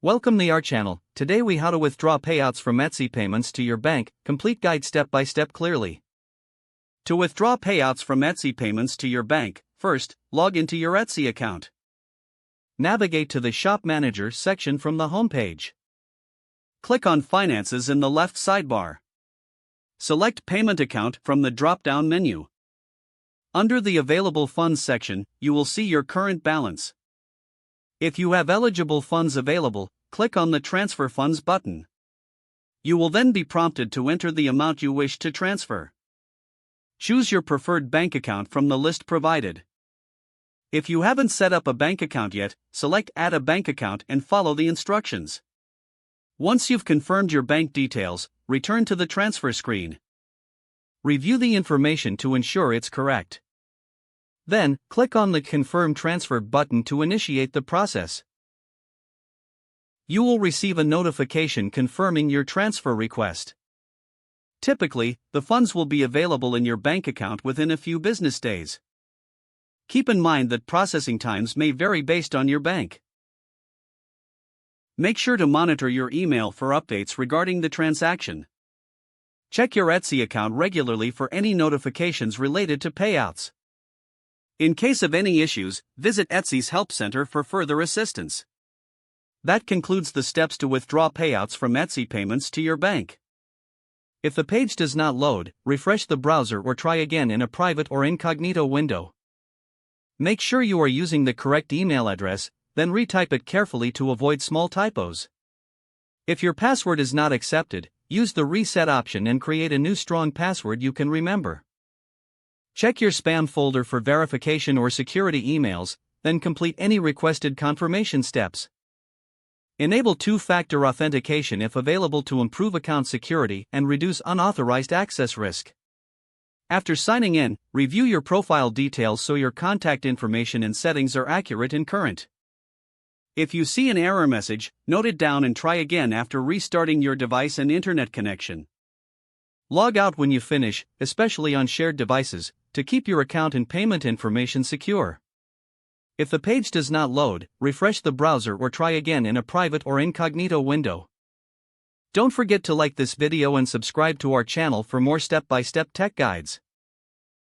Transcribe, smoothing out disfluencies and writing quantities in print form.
Welcome to our channel. Today we how to withdraw payouts from Etsy payments to your bank, complete guide step by step clearly. To withdraw payouts from Etsy payments to your bank, first, log into your Etsy account. Navigate to the Shop Manager section from the homepage. Click on Finances in the left sidebar. Select Payment Account from the drop-down menu. Under the Available Funds section, you will see your current balance. If you have eligible funds available, click on the Transfer Funds button. You will then be prompted to enter the amount you wish to transfer. Choose your preferred bank account from the list provided. If you haven't set up a bank account yet, select Add a Bank Account and follow the instructions. Once you've confirmed your bank details, return to the transfer screen. Review the information to ensure it's correct. Then, click on the Confirm Transfer button to initiate the process. You will receive a notification confirming your transfer request. Typically, the funds will be available in your bank account within a few business days. Keep in mind that processing times may vary based on your bank. Make sure to monitor your email for updates regarding the transaction. Check your Etsy account regularly for any notifications related to payouts. In case of any issues, visit Etsy's Help Center for further assistance. That concludes the steps to withdraw payouts from Etsy payments to your bank. If the page does not load, refresh the browser or try again in a private or incognito window. Make sure you are using the correct email address, then retype it carefully to avoid small typos. If your password is not accepted, use the reset option and create a new strong password you can remember. Check your spam folder for verification or security emails, then complete any requested confirmation steps. Enable two-factor authentication if available to improve account security and reduce unauthorized access risk. After signing in, review your profile details so your contact information and settings are accurate and current. If you see an error message, note it down and try again after restarting your device and internet connection. Log out when you finish, especially on shared devices, to keep your account and payment information secure. If the page does not load, refresh the browser or try again in a private or incognito window. Don't forget to like this video and subscribe to our channel for more step-by-step tech guides.